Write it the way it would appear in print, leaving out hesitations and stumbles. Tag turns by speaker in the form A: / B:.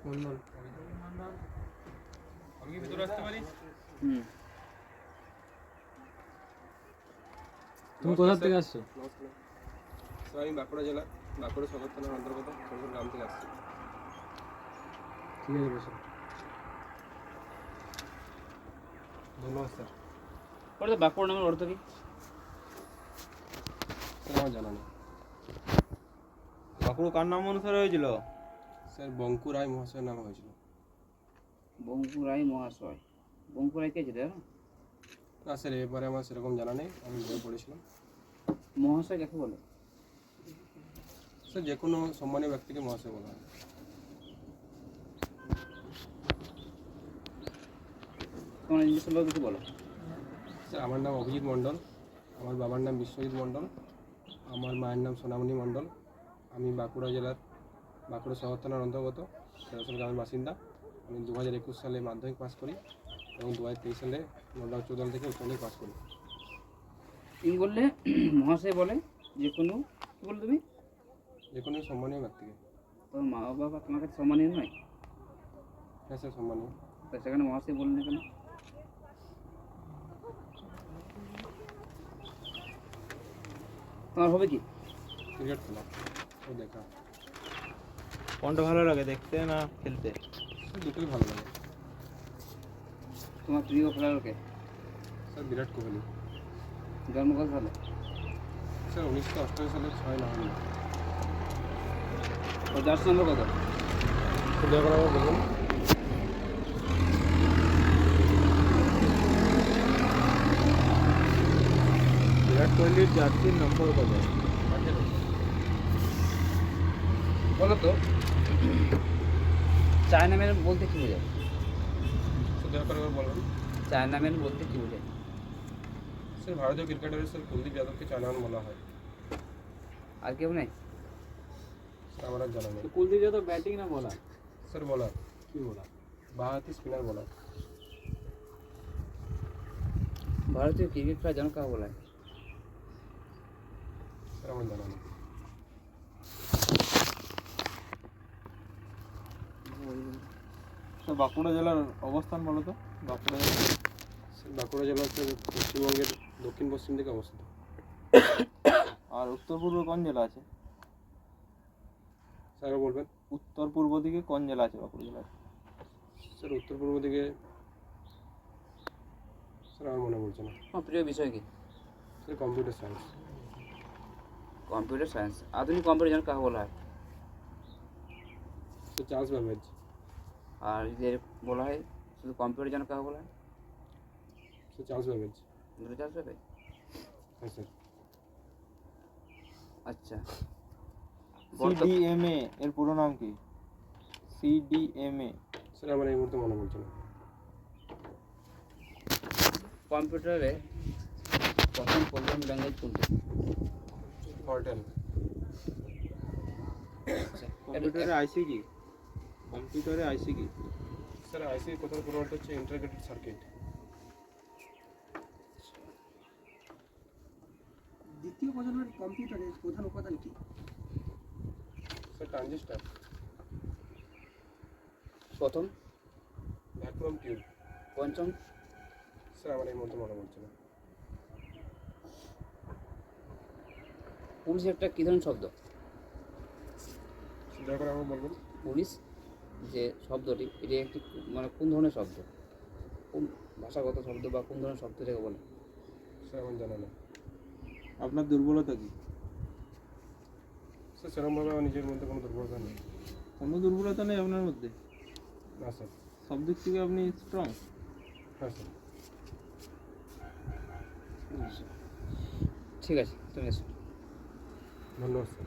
A: মন্ডল।
B: আমি কি ভিতরে আসতে পারি?
A: তুমি কোথা থেকে আসছো?
B: স্যার আমি বাঁকুড়া জেলা বাঁকুড়া সদর থানার অন্তর্গত সরস্বর গ্রাম থেকে আসছি।
A: ঠিক আছে বসো।
B: ধন্যবাদ স্যার।
C: ওটা বাঁকুড়া নামের অর্থ কি?
B: স্যার আমার জানা নেই।
D: বাঁকুড়া কার নাম অনুসারে হয়েছিল?
B: স্যার বঙ্কু রায় মহাশয়ের নামে হয়েছিল।
C: বঙ্কু রায় মহাশয়। বঙ্কু রায় কে ছিল জানো?
B: না স্যার এবারে আমার সেরকম জানা নেই, আমি বই পড়েছিলাম।
C: মহাশয় কাকে বলে?
B: স্যার যে কোনো সম্মানীয় ব্যক্তিকে মহাশয় বলা হয়।
C: তোমার নিজের সম্পর্কে কিছু বলো।
B: স্যার আমার নাম অভিজিৎ মণ্ডল, আমার বাবার নাম বিশ্বজিৎ মণ্ডল, আমার মায়ের নাম সোনামণি মণ্ডল। আমি বাঁকুড়া জেলার বাঁকুড়া শহর থানার অন্তর্গত সরস্বর গ্রামের বাসিন্দা। আমি 2021 সালে মাধ্যমিক পাস করি এবং 2023 সালে নর্দা উচ্চ বিদ্যালয় থেকে উচ্চ মাধ্যমিক পাস করি।
C: তুমি বললে মহাশয় বলে যে কোনো, কি বললে তুমি?
B: যে কোনো সম্মানীয় ব্যক্তিকে।
C: তোমার মা বাবা তোমার কাছে সম্মানীয় নয়?
B: হ্যাঁ স্যার সম্মানীয়।
C: তা সেখানে মহাশয় বললেন না কেন? তোমার হবে কি?
B: ক্রিকেট খেলা ও দেখা।
D: কোনটা ভালো লাগে, দেখতে না খেলতে?
B: স্যার দুটোই ভালো লাগে।
C: তোমার প্রিয় খেলোয়াড় কে?
B: স্যার বিরাট কোহলি।
C: জন্ম কত সালে?
B: স্যার 1988 সালের 6 নভেম্বর।
C: ও জার্সি নম্বর কত?
B: দয়া করে আমাকে বলুন।
D: বিরাট কোহলির জার্সির নম্বর কত?
C: বলো তো, চায়না ম্যান বলতে কি বোঝায়?
B: স্যার দয়া করে আবার বলুন।
C: চায়না ম্যান বলতে কি বোঝায়?
B: স্যার ভারতীয় ক্রিকেটারের স্যার কুলদীপ যাদবকে চায়নাম্যান বলা হয়।
C: আর কেউ নেই?
B: স্যার আমার আর জানা নেই।
A: কুলদীপ যাদব ব্যাটিং না বলার?
B: স্যার বলার,
A: কি বলার?
B: বাঁহাতি স্পিনার বলার।
C: ভারতীয় ক্রিকেট খেলার জন্য কাকে বলা হয়?
B: স্যার আমার জানা নেই।
D: তো বাঁকুড়া জেলার অবস্থান বলো তো। বাঁকুড়া জেলা
B: স্যার বাঁকুড়া জেলা হচ্ছে পশ্চিমবঙ্গের দক্ষিণ পশ্চিম দিকে অবস্থিত।
D: আর উত্তর পূর্ব কোন জেলা আছে?
B: স্যার বলবেন।
D: উত্তর পূর্ব দিকে কোন জেলা আছে বাঁকুড়া জেলার?
B: স্যার উত্তর পূর্ব দিকে স্যার আমার মনে পড়ছে না।
C: তোমার প্রিয় বিষয় কি?
B: Sir computer science.
C: Computer science. আধুনিক কম্পিউটার জন্য কাকে বলা হয়?
B: Sir Charles Babbage.
C: আর যদি বলা হয় শুধু কম্পিউটার জন্য কাকে বলা হয়?
B: Sir Charles Babbage.
C: দুটো চার্জ হবে?
B: হ্যাঁ স্যার।
C: আচ্ছা,
D: সিডিএমএ এর পুরো নাম কি? সিডিএমএ।
B: স্যার আমার এই মুহূর্তে মনে পড়ছে না।
C: কম্পিউটারে প্রথম প্রোগ্রাম ল্যাঙ্গুয়েজ কোনটি?
B: ফরটেন।
D: কম্পিউটারে আইসি কি? কম্পিউটারে আইসি কি?
B: স্যার আইসি কথার পুরো অর্থ হচ্ছে ইন্টিগ্রেটেড সার্কিট।
E: দ্বিতীয় প্রজন্মের কম্পিউটারের প্রধান উপাদান কি?
B: Sir transistor.
C: প্রথম,
B: ভ্যাকুয়াম টিউব।
C: পঞ্চম,
B: স্যার আমার এই মুহূর্তে মনে পড়ছে না।
C: পুলিশ একটা কী ধরনের শব্দ?
B: দয়া করে আমাকে বলবেন।
C: পুলিশ যে শব্দটি, এটি একটি মানে কোন ধরনের শব্দ? কোন ভাষাগত শব্দ বা কোন ধরনের শব্দ থেকে বলে?
B: স্যার আমার জানা নেই।
D: আপনার দুর্বলতা কি?
B: স্যার সেরকমভাবে আমার নিজের মধ্যে কোনো দুর্বলতা নেই।
D: কোনো দুর্বলতা নেই আপনার মধ্যে?
B: না স্যার।
D: সব দিক থেকে আপনি স্ট্রং।
B: হ্যাঁ স্যার।
C: ঠিক আছে, তুমি এসো।
B: ধন্যবাদ স্যার।